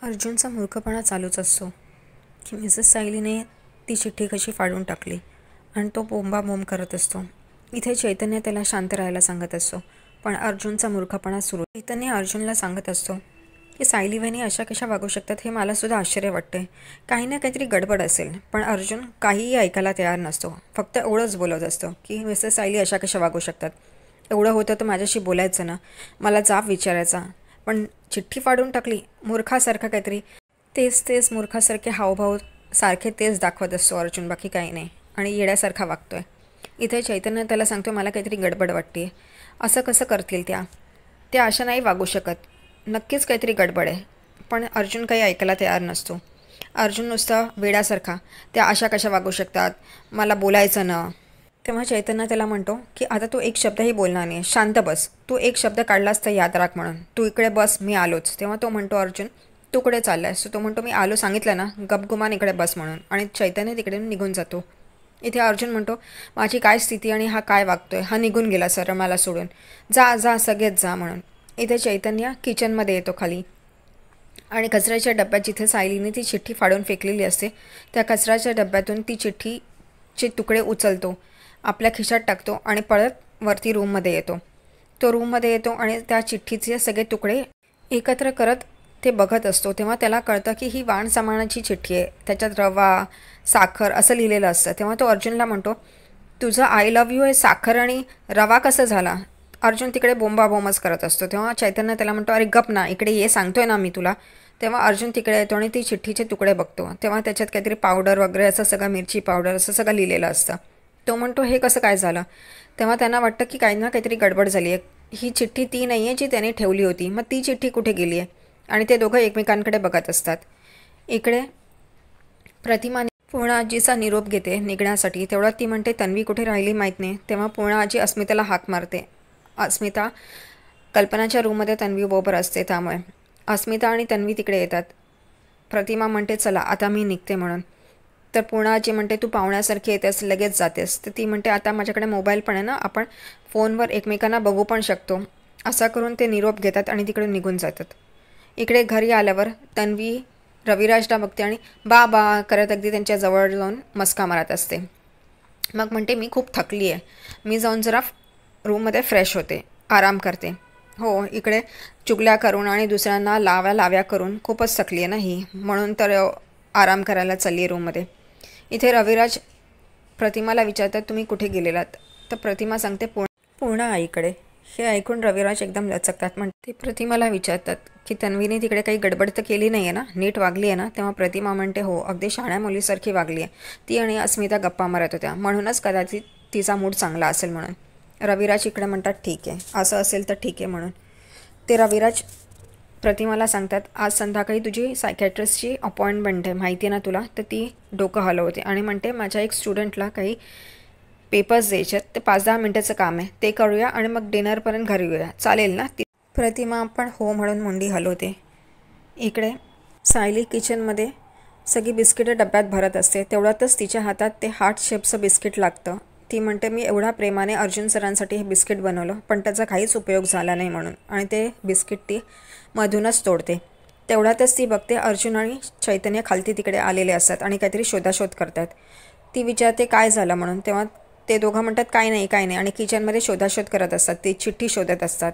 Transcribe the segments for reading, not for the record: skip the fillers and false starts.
अर्जुनचा मूर्खपणा चालूच असतो की मिसेस सायलीने ती चिठ्ठी कशी फाडून टाकली आणि तो बोंबाबोंब करत असतो. इथे चैतन्य त्याला शांत राहायला सांगत असतो, पण अर्जुनचा मूर्खपणा सुरू. चैतन्य अर्जुनला सांगत असतो की सायली वहिनी अशा कशा वागू शकतात हे मला सुद्धा आश्चर्य वाटते. काही ना काहीतरी गडबड असेल. पण अर्जुन काहीही ऐकायला तयार नसतो. फक्त एवढंच बोलत असतो की मिसेस सायली अशा कशा वागू शकतात. एवढं होतं तर माझ्याशी बोलायचं ना, मला जाब विचारायचा. पण चिठ्ठी फाडून टाकली मूर्खासारखं काहीतरी. तेच मूर्खासारखे हावभाव सारखे तेच दाखवत असतो अर्जुन, बाकी काही नाही. आणि येड्यासारखा वागतोय. इथे चैतन्य त्याला सांगतो मला काहीतरी गडबड वाटते. असं कसं करतील त्या अशा नाही वागू शकत. नक्कीच काहीतरी गडबड आहे. पण अर्जुन काही ऐकायला तयार नसतो. अर्जुन नुसता वेड्यासारखा त्या अशा कशा वागू शकतात, मला बोलायचं ना. तेव्हा चैतन्य त्याला म्हणतो की आता तू एक शब्दही बोलणार नाही, शांत बस. तू एक शब्द काढलास तर याद राख म्हणून. तू इकडे बस, मी आलोच. तेव्हा तो म्हणतो अर्जुन तू कुठे चाललायस. तो म्हणतो मी आलो सांगितलं ना, गपगुमान इकडे बस म्हणून. आणि चैतन्य तिकडे निघून जातो. इथे अर्जुन म्हणतो माझी काय स्थिती आणि हा काय वागतोय. हा निघून गेला सर मला सोडून. जा सगळेच जा म्हणून. इथे चैतन्य किचनमध्ये येतो खाली आणि कचऱ्याच्या डब्यात जिथे सायलीने ती चिठ्ठी फाडून फेकलेली असते त्या कचऱ्याच्या डब्यातून ती चिठ्ठीचे तुकडे उचलतो, आपल्या खिशात टाकतो आणि पळत वरती रूममध्ये येतो. तो रूममध्ये येतो आणि त्या चिठ्ठीचे सगळे तुकडे एकत्र करत ते बघत असतो. तेव्हा त्याला कळतं की ही वाण सामानाची चिठ्ठी आहे. त्याच्यात रवा, साखर असं लिहिलेलं असतं. तेव्हा तो अर्जुनला म्हणतो तुझं आय लव्ह यू हे साखर आणि रवा कसं झाला. अर्जुन तिकडे बोंबाबोंबच करत असतो. तेव्हा चैतन्य त्याला म्हणतो अरे गप ना, इकडे ये सांगतोय ना मी तुला. तेव्हा अर्जुन तिकडे येतो आणि ती चिठ्ठीचे तुकडे बघतो. तेव्हा त्याच्यात काहीतरी पावडर वगैरे असं सगळं, मिरची पावडर असं सगळं लिहिलेलं असतं. तो म्हणतो हे कसं काय झालं. तेव्हा त्यांना वाटतं की काही ना काहीतरी गडबड झाली आहे. ही चिठ्ठी ती नाही आहे जी त्याने ठेवली होती. मग ती चिठ्ठी कुठे गेली आहे. आणि ते दोघं एकमेकांकडे बघत असतात. इकडे प्रतिमा पूर्ण आजीचा निरोप घेते निघण्यासाठी. तेवढ्यात ती म्हणते तन्वी कुठे राहिली माहीत नाही. तेव्हा पूर्ण आजी अस्मिताला हाक मारते. अस्मिता कल्पनाच्या रूममध्ये तन्वी बरोबर असते. त्यामुळे अस्मिता आणि तन्वी तिकडे येतात. प्रतिमा म्हणते चला आता मी निघते म्हणून. तर पूर्ण आजी म्हणते तू पाहुण्यासारखी येतेस लगेच जातेस. तर ती म्हणते आता माझ्याकडे मोबाईल पण आहे ना, आपण फोनवर एकमेकांना बघू पण शकतो. असा करून ते निरोप घेतात आणि तिकडून निघून जातात. इकडे घरी आल्यावर तन्वी रविराजला बघते आणि बा करत अगदी त्यांच्या जवळ जाऊन मस्का मारत असते. मग म्हणते मी खूप थकली आहे, मी जाऊन जरा रूममध्ये फ्रेश होते, आराम करते. हो, इकडे चुगल्या करून आणि दुसऱ्यांना लाव्या करून खूपच थकली आहे ना ही, म्हणून तर आराम करायला चालली आहे रूममध्ये. इथे रविराज प्रतिमाला विचारतात तुम्ही कुठे गेलेलात. तर प्रतिमा सांगते पूर्ण आईकडे. हे ऐकून रविराज एकदम लचकतात. म्हणते प्रतिमाला विचारतात की तन्वीने तिकडे काही गडबड तर केली नाही आहे ना, नीट वागली आहे ना. तेव्हा प्रतिमा म्हणते हो, अगदी शाण्या मुलीसारखी वागली आहे ती. आणि अस्मिता गप्पा मारत होत्या म्हणूनच कदाचित तिचा मूड चांगला असेल म्हणून. रविराज इकडे म्हणतात ठीक आहे, असं असेल तर ठीक आहे म्हणून. ते रविराज प्रतिमाला सांगतात आज संध्याकाळी तुझी सायकॅट्रिस्टची अपॉइंटमेंट आहे माहिती आहे ना तुला. तर ती डोकं हलवते आणि म्हणते माझ्या एक स्टुडंटला काही पेपर्स द्यायचे आहेत, ते 5-10 मिनटाचं काम आहे, ते करूया आणि मग डिनरपर्यंत घरी येऊया, चालेल ना. प्रतिमा पण हो म्हणून मुंडी हलवते. इकडे सायली किचनमध्ये सगळी बिस्किटं डब्यात भरत असते. तेवढ्यातच तिच्या हातात ते हार्ट शेपचं बिस्किट लागतं. ती म्हणते मी एवढ्या प्रेमाने अर्जुन सरांसाठी हे बिस्किट बनवलं पण त्याचा काहीच उपयोग झाला नाही म्हणून. आणि ते बिस्किट ती मधूनच तोडते. तेवढ्यातच ती बघते अर्जुन आणि चैतन्य खालती तिकडे आलेले असतात आणि काहीतरी शोधाशोध करतात. ती विचारते काय झालं म्हणून. तेव्हा ते दोघं म्हणतात काय नाही आणि किचनमध्ये शोधाशोध करत असतात. ती चिठ्ठी शोधत असतात.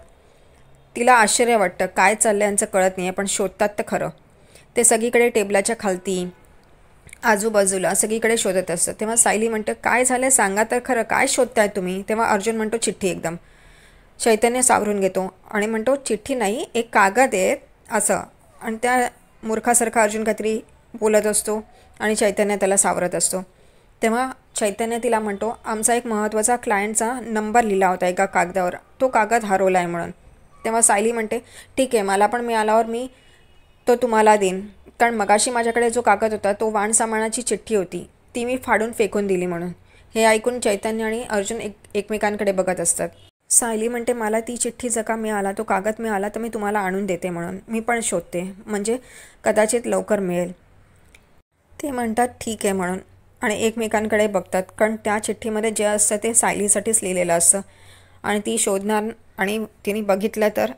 तिला आश्चर्य वाटतं काय चाललं यांचं कळत नाही आहे, पण शोधतात तर खरं. ते सगळीकडे टेबलाच्या खालती आजूबाजूला सगळीकडे शोधत असतात. तेव्हा सायली म्हणतं काय झालं सांगा तर खरं, काय शोधताय तुम्ही. तेव्हा अर्जुन म्हणतो चिठ्ठी. एकदम चैतन्य सावरून घेतो आणि म्हणतो चिठ्ठी नाही, एक कागद आहे असं. आणि त्या मूर्खासारखा अर्जुन काहीतरी बोलत असतो आणि चैतन्य त्याला सावरत असतो. तेव्हा चैतन्य तिला म्हणतो आमचा एक महत्त्वाचा क्लायंटचा नंबर लिहिला होता एका कागदावर, तो कागद हरवला आहे म्हणून. तेव्हा सायली म्हणते ठीक आहे, मला पण मिळाल्यावर मी तो तुम्हाला देईन, कारण मगाशी माझ्याकडे जो कागद होता तो वाण सामानाची चिठ्ठी होती, ती मी फाडून फेकून दिली म्हणून. हे ऐकून चैतन्य आणि अर्जुन एकमेकांकडे बघत असतात. सायली म्हणते मला ती चिठ्ठी जर का मिळाला, तो कागद मिळाला तर मी तुम्हाला आणून देते म्हणून. मी पण शोधते, म्हणजे कदाचित लवकर मिळेल. ते म्हणतात ठीक आहे म्हणून आणि एकमेकांकडे बघतात, कारण त्या चिठ्ठीमध्ये जे असतं ते सायलीसाठीच लिहिलेलं असतं आणि ती शोधणार आणि तिने बघितलं तर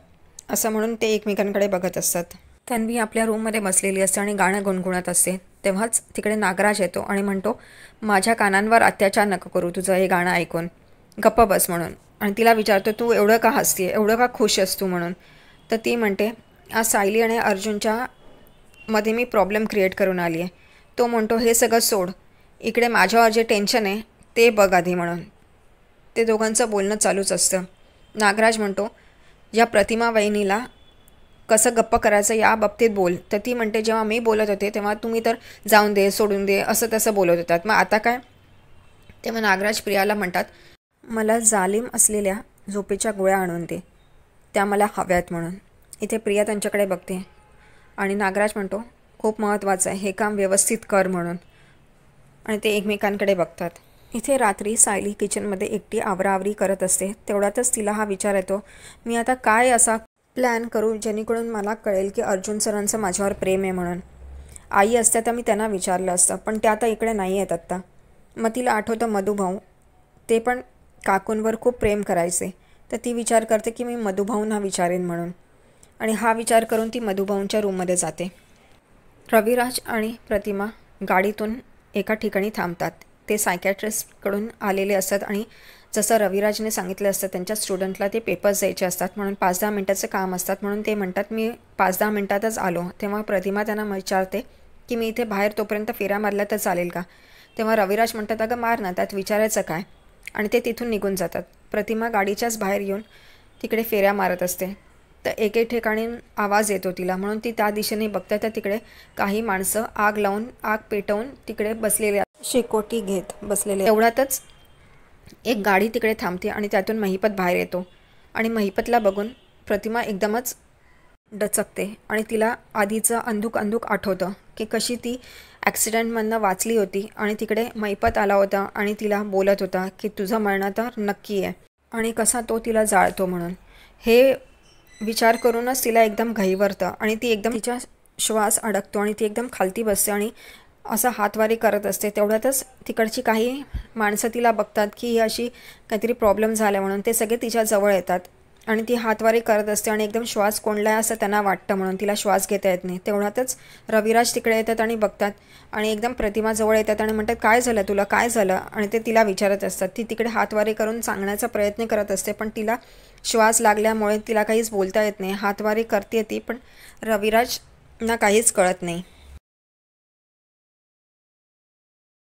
असं म्हणून ते एकमेकांकडे बघत असतात. तन्वी आपल्या रूममध्ये बसलेली असते आणि गाणं गुणगुणत असते. तेव्हाच तिकडे नागराज येतो आणि म्हणतो, माझ्या कानांवर अत्याचार नको करू तुझं हे गाणं ऐकून, गप्प बस म्हणून. आणि तिला विचारतो, तू एवढं का हसतीये, एवढं का खुश आहेस तू म्हणून. तर ती म्हणते, आज सायली आणि अर्जुनच्या मध्ये मी प्रॉब्लेम क्रिएट करून आली आहे. तो म्हणतो, हे सगळं सोड, इकडे माझ्यावर जे टेन्शन आहे ते बघ आधी म्हणून. ते दोघांचं बोलणं चालूच असतं. नागराज म्हणतो, या प्रतिमा वहिनीला कसं गप्प करायचं या बाबतीत बोल. तर ती म्हणते, जेव्हा मी बोलत होते तेव्हा तुम्ही तर जाऊन दे, सोडून दे, असं तसं बोलत होतात, मग आता काय. तेव्हा नागराज प्रियाला म्हणतात, मला जालिम असलेल्या झोपेच्या गोळ्या आणून दे, त्या मला हव्यात म्हणून. इथे प्रिया त्यांच्याकडे बघते आणि नागराज म्हणतो, खूप महत्त्वाचं आहे, हे काम व्यवस्थित कर म्हणून. आणि ते एकमेकांकडे बघतात. इथे रात्री सायली किचनमध्ये एकटी आवराआवरी करत असते. तेवढ्यातच तिला हा विचार येतो, मी आता काय असा प्लॅन करू जेणेकरून मला कळेल की अर्जुन सरांचं माझ्यावर प्रेम आहे म्हणून. आई असत्या तर मी त्यांना विचारलं असतं, पण त्या आता इकडे नाही आहेत आत्ता. मग तिला आठवतं मधुभाऊ, ते पण काकूंवर खूप प्रेम करायचे. तर ती विचार करते की मी मधुभाऊंना विचारेन म्हणून. आणि हा विचार करून ती मधुभाऊंच्या रूममध्ये जाते. रविराज आणि प्रतिमा गाडीतून एका ठिकाणी थांबतात. ते सायकॅट्रिस्टकडून आलेले असतात आणि जसं रविराजने सांगितलं असतं त्यांच्या स्टुडंटला ते पेपर्स द्यायचे असतात म्हणून 5-10 मिनटाचं काम असतात म्हणून ते म्हणतात, मी 5-10 मिनटातच आलो. तेव्हा प्रतिमा त्यांना विचारते की मी इथे बाहेर तोपर्यंत फेऱ्या मारल्या तर चालेल का. तेव्हा रविराज म्हणतात, अगं मार ना, त्यात विचारायचं काय. आणि ते तिथून निघून जातात. प्रतिमा गाडीच्याच बाहेर येऊन तिकडे फेऱ्या मारत असते. तर एके ठिकाणी आवाज येतो तिला, म्हणून ती त्या दिशेने बघते तर तिकडे काही माणसं आग लावून आग पेटवून तिकडे बसलेले, शेकोटी घेत बसलेले. एवढ्यातच एक गाडी तिकडे थांबते आणि त्यातून महिपत बाहेर येतो. आणि महिपतला बघून प्रतिमा एकदमच डचकते आणि तिला आधीचं अंधुक आठवतं की कशी ती ॲक्सिडेंटमधनं वाचली होती आणि तिकडे महिपत आला होता आणि तिला बोलत होता की तुझं मरण तर नक्की आहे, आणि कसा तो तिला जाळतो म्हणून. हे विचार करूनच तिला एकदम घाईवरतं आणि ती एकदम तिचा श्वास अडकतो आणि ती एकदम खालती बसते आणि असं हातवारी करत असते. तेवढ्यातच तिकडची काही माणसं तिला बघतात की ही अशी काहीतरी प्रॉब्लेम झाला म्हणून. ते सगळे तिच्या जवळ येतात आणि ती हातवारी करत असते आणि एकदम श्वास कोंडला असं त्यांना वाटतं म्हणून तिला श्वास घेता येत नाही. तेवढ्यातच रविराज तिकडे येतात आणि बघतात आणि एकदम प्रतिमा जवळ येतात आणि म्हणतात, काय झालं तुला, काय झालं. आणि ते तिला विचारत असतात. ती तिकडे हातवारी करून सांगण्याचा प्रयत्न करत असते पण तिला श्वास लागल्यामुळे तिला काहीच बोलता येत नाही. हातवारी करते ती पण रविराजना काहीच कळत नाही.